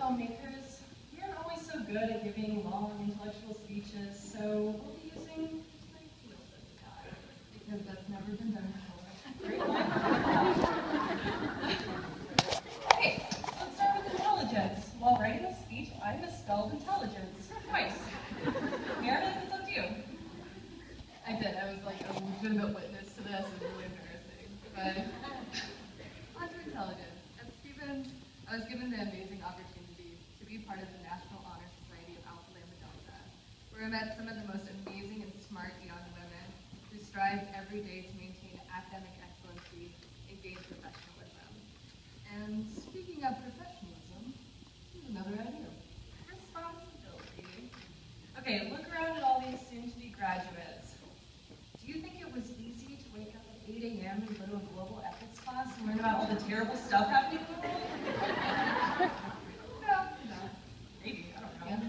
filmmakers, we aren't always so good at giving long intellectual speeches, so we'll be using my field as a guide, because that's never been done before. Great line. Okay, let's start with intelligence. While writing a speech, I misspelled intelligence twice. Meredith, it's up to you. I did. I was like a legitimate witness to this. It was really embarrassing. But on to intelligence. At Stevens, I was given the amazing opportunity to be part of the National Honor Society of Alpha Lambda Delta, where I met some of the most amazing and smart young women who strive every day to maintain academic excellency and gain professionalism. And speaking of professionalism, here's another idea. Responsibility. Okay, look around at all these soon-to-be graduates. Do you think it was easy to wake up at 8 a.m. and go to a global ethics class and learn about all the terrible stuff happening in the world? No. Maybe, I don't know. Yeah.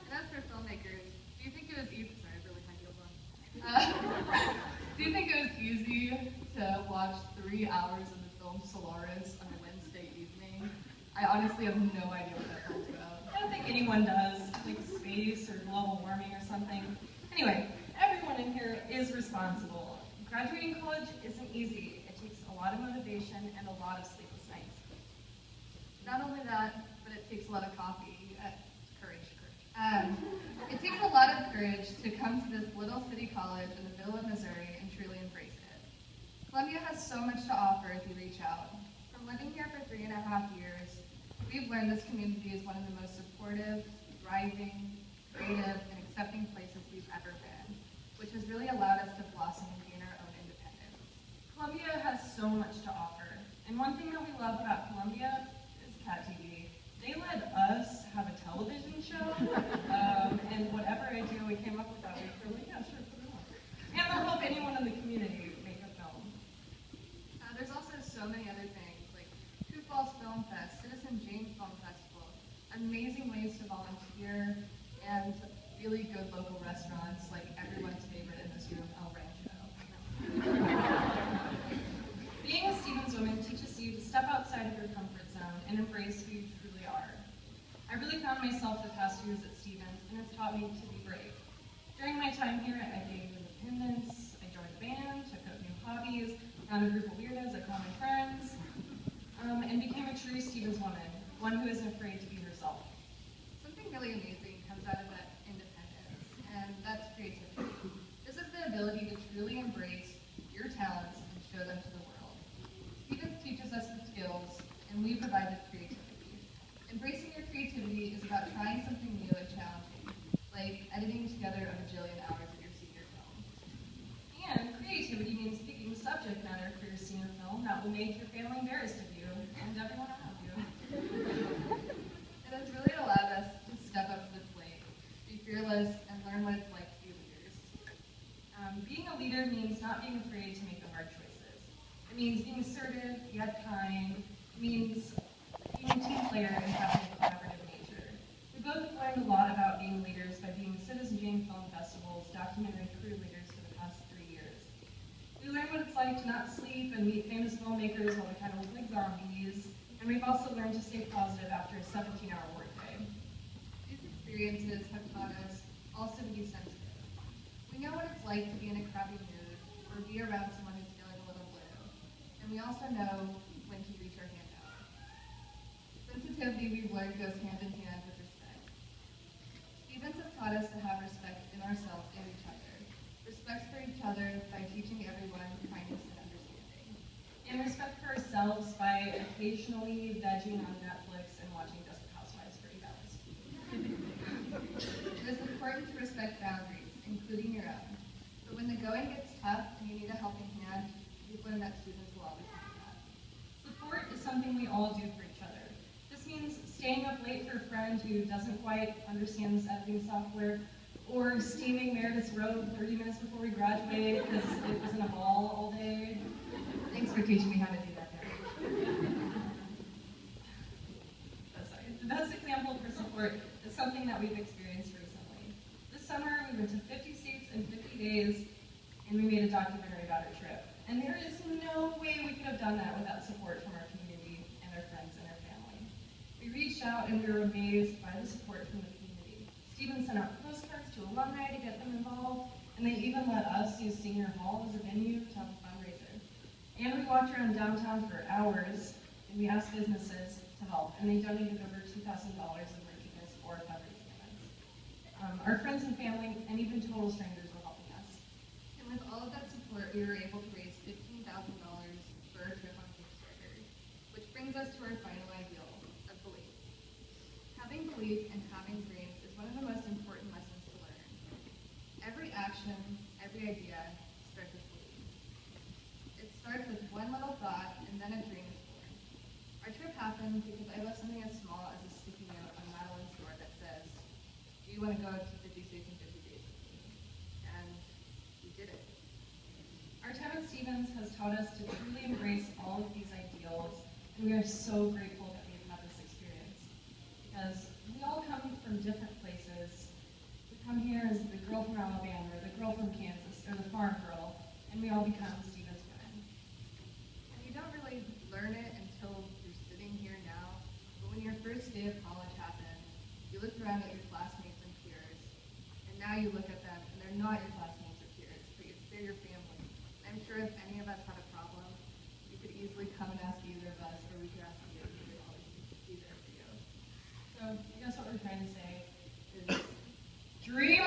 And as for filmmakers, do you think it was easy? Sorry, I really had you on. Do you think it was easy to watch 3 hours of the film Solaris on a Wednesday evening? I honestly have no idea what that film's about. I don't think anyone does, like space or global warming or something. Anyway, everyone in here is responsible. Graduating college isn't easy. It takes a lot of motivation and a lot of sleepless nights. Not only that, but it takes a lot of coffee. Courage. It takes a lot of courage to come to this little city college in the middle of Missouri and truly embrace it. Columbia has so much to offer if you reach out. From living here for 3.5 years, we've learned this community is one of the most supportive, thriving, creative, and accepting places we've ever been, which has really allowed us to blossom and gain our own independence. Columbia has so much to offer. And one thing that we love about Columbia is Cat TV. They let us have a television show, and whatever idea we came up with that week, we're like, yeah, sure, put it on. And they'll help anyone in the community make a film. There's also so many other things, like Two Falls Film Fest, Citizen James Film Festival, amazing ways to volunteer, and really good local restaurants like everyone's favorite in this room, El Rancho. Being a Stevens woman teaches you to step outside of your comfort zone and embrace who you truly are. I really found myself the past years at Stevens, and it's taught me to be brave. During my time here, I gained independence, I joined a band, took up new hobbies, found a group of weirdos at Common Friends, and became a true Stevens woman, one who isn't afraid to be herself. Something really amazing comes out of that independence, and that's creativity. This is the ability to truly embrace your talents and show them to the world. Stevens teaches us the skills, and we provide the creativity. Embracing your creativity is about trying something new and challenging, like editing together a bajillion hours of your senior film. And creativity means picking subject matter for your senior film that will make your family embarrassed of you and everyone around you. It has really allowed us to step up to the plate, be fearless, and learn what it's like to be leaders. Being a leader means not being afraid to make the hard choices. It means being assertive, yet kind. It means being a team player and having a collaborative nature. We both learned a lot about being leaders by being Citizen James Film Festival's documentary crew leaders for the past 3 years. We learned what it's like to not sleep and meet famous filmmakers while we kind of look like zombies, and we've also learned to stay positive after a 17-hour workday. These experiences have taught us also to be sensitive. We know what it's like to be in a crappy mood or be around someone who's feeling a little blue, and we also know when to reach our hand out. Sensitivity, we've learned, goes hand in hand with respect. Stevens have taught us to have respect in ourselves and each other. Respect for each other by teaching everyone kindness and understanding. And respect for ourselves by occasionally vegging on Netflix and watching Desperate Housewives for 8 hours. It is important to respect boundaries, including your own. But when the going gets tough and you need a helping hand, we've learned that students will always have that. Support is something we all do for each other. This means staying up late for a friend who doesn't quite understand this editing software, or steaming Meredith's robe 30 minutes before we graduate because it was in a ball all day. Thanks for teaching me how to do that, Meredith. The best example for support is something that we've experienced recently. This summer, we went to 50 states in 50 days, and we made a documentary about our trip. And there is no way we could have done that without support from our community and our friends and our family. reached out and we were amazed by the support from the community. Stevens sent out postcards to alumni to get them involved, and they even let us use Senior Hall as a venue to have a fundraiser. And we walked around downtown for hours, and we asked businesses to help, and they donated over $2,000 of merchandise for fundraising events. Our friends and family, and even total strangers were helping us. And with all of that support, we were able to raise $15,000 for our trip on Kickstarter, which brings us to our final ideal of belief. Having belief and having dreams is one of the most important lessons to learn. Every action, every idea starts with belief. It starts with one little thought, and then a dream is born. Our trip happened because I left something as small as a sticky note on Madeline's door that says, "Do you want to go to 50 States in 50 Days with me?" And we did it. Our time at Stevens has taught us to truly embrace all of these ideals, and we are so grateful that we've had this experience. Because we all come from different places. We come here as the girl from Alabama, or the girl from Kansas, or the farm girl, and we all become Stevens women. And you don't really learn it until you're sitting here now, but when your first day of college happened, you looked around at your classmates and peers, and now you look at them, and they're not your classmates or peers, but they're your family. I'm sure if any of us had a problem, you could easily come and ask either of us, or we could ask you, and we'd always be there for you. So I guess what we're trying to say is, dream